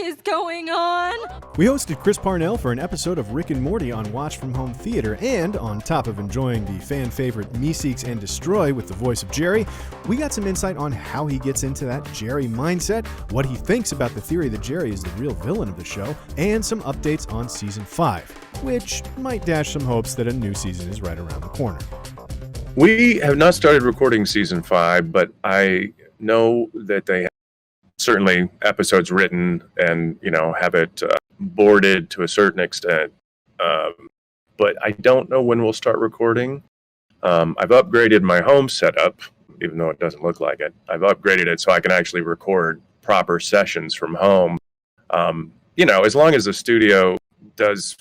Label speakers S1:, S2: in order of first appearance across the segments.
S1: is going on?
S2: We hosted Chris Parnell for an episode of Rick and Morty on Watch From Home Theater, and on top of enjoying the fan favorite Meeseeks and Destroy with the voice of Jerry, we got some insight on how he gets into that Jerry mindset, what he thinks about the theory that Jerry is the real villain of the show, and some updates on Season 5, which might dash some hopes that a new season is right around the corner.
S3: We have not started recording Season 5, but I know that they have certainly episodes written and, have it boarded to a certain extent. But I don't know when we'll start recording. I've upgraded my home setup, even though it doesn't look like it. I've upgraded it so I can actually record proper sessions from home. As long as the studio does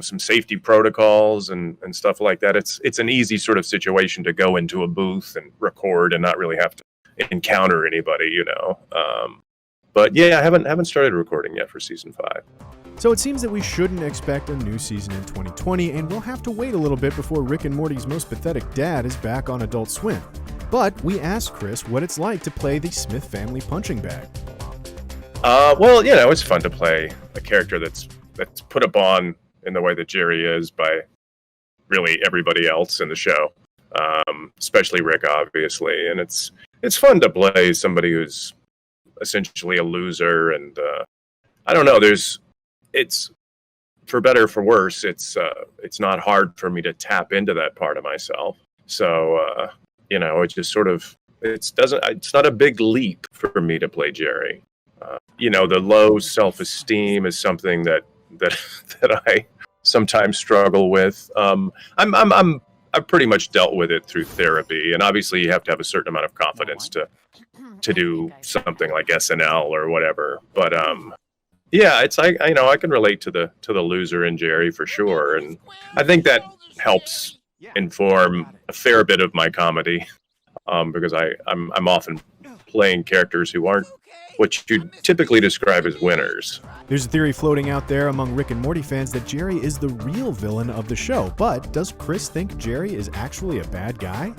S3: some safety protocols and stuff like that, it's an easy sort of situation to go into a booth and record and not really have to encounter anybody, But yeah, I haven't started recording yet for Season 5.
S2: So it seems that we shouldn't expect a new season in 2020, and we'll have to wait a little bit before Rick and Morty's most pathetic dad is back on Adult Swim. But we asked Chris what it's like to play the Smith family punching bag.
S3: It's fun to play a character that's put upon in the way that Jerry is by really everybody else in the show, especially Rick, obviously. And it's fun to play somebody who's essentially a loser, and I don't know. It's for better or for worse. It's not hard for me to tap into that part of myself. So it just sort of it's not a big leap for me to play Jerry. The low self-esteem is something that I sometimes struggle with. I've pretty much dealt with it through therapy, and obviously you have to have a certain amount of confidence to do something like SNL or whatever. But it's like I can relate to the loser in Jerry for sure, and I think that helps inform a fair bit of my comedy because I'm often playing characters who aren't what you typically describe as winners.
S2: There's a theory floating out there among Rick and Morty fans that Jerry is the real villain of the show, but does Chris think Jerry is actually a bad guy?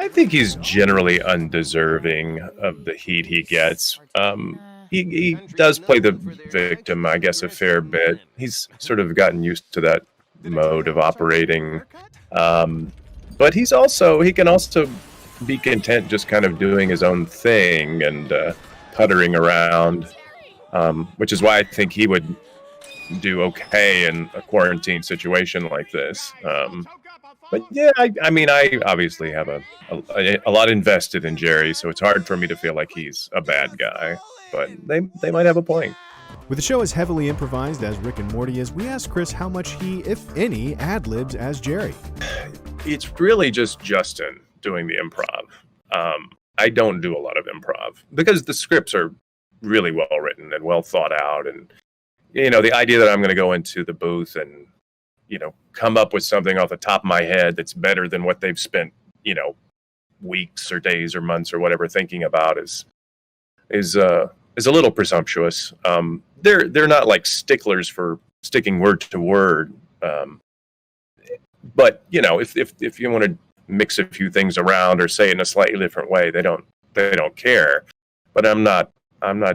S3: I think he's generally undeserving of the heat he gets. He does play the victim, I guess, a fair bit. He's sort of gotten used to that mode of operating. But he can also be content just kind of doing his own thing and puttering around, which is why I think he would do okay in a quarantine situation like this. But yeah, I obviously have a lot invested in Jerry, so it's hard for me to feel like he's a bad guy, but they might have a point.
S2: With the show as heavily improvised as Rick and Morty is, we asked Chris how much he, if any, ad-libs as Jerry.
S3: It's really just Justin doing the improv. I don't do a lot of improv because the scripts are really well written and well thought out, and the idea that I'm going to go into the booth and come up with something off the top of my head that's better than what they've spent weeks or days or months or whatever thinking about is a little presumptuous. They're not like sticklers for sticking word to word, but if you want to mix a few things around or say it in a slightly different way, they don't care. But I'm not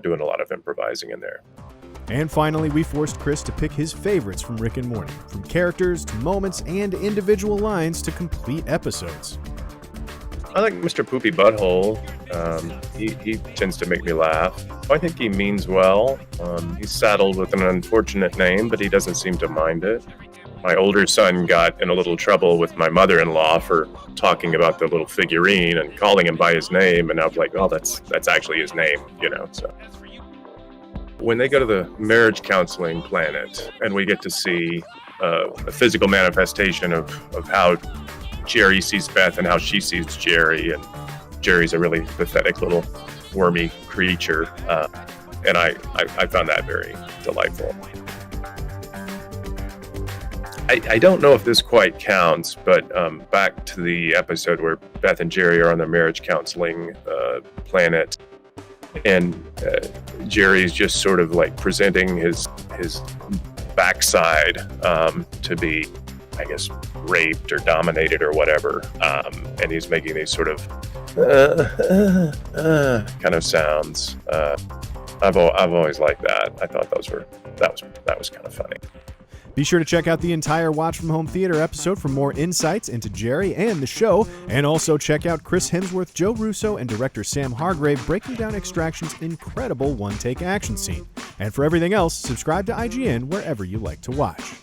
S3: doing a lot of improvising in there.
S2: And finally, we forced Chris to pick his favorites from Rick and Morty, from characters to moments and individual lines to complete episodes.
S3: I like Mr. Poopy Butthole. He tends to make me laugh. I think he means well. He's saddled with an unfortunate name, but he doesn't seem to mind it. My older son got in a little trouble with my mother-in-law for talking about the little figurine and calling him by his name, and I was like, oh, that's actually his name, So when they go to the marriage counseling planet and we get to see a physical manifestation of how Jerry sees Beth and how she sees Jerry, and Jerry's a really pathetic little wormy creature, and I found that very delightful. I don't know if this quite counts, but back to the episode where Beth and Jerry are on the marriage counseling planet, and Jerry's just sort of like presenting his backside to be, I guess, raped or dominated or whatever, and he's making these sort of kind of sounds. I've always liked that. I thought that was kind of funny.
S2: Be sure to check out the entire Watch From Home Theater episode for more insights into Jerry and the show, and also check out Chris Hemsworth, Joe Russo, and director Sam Hargrave breaking down Extraction's incredible one-take action scene. And for everything else, subscribe to IGN wherever you like to watch.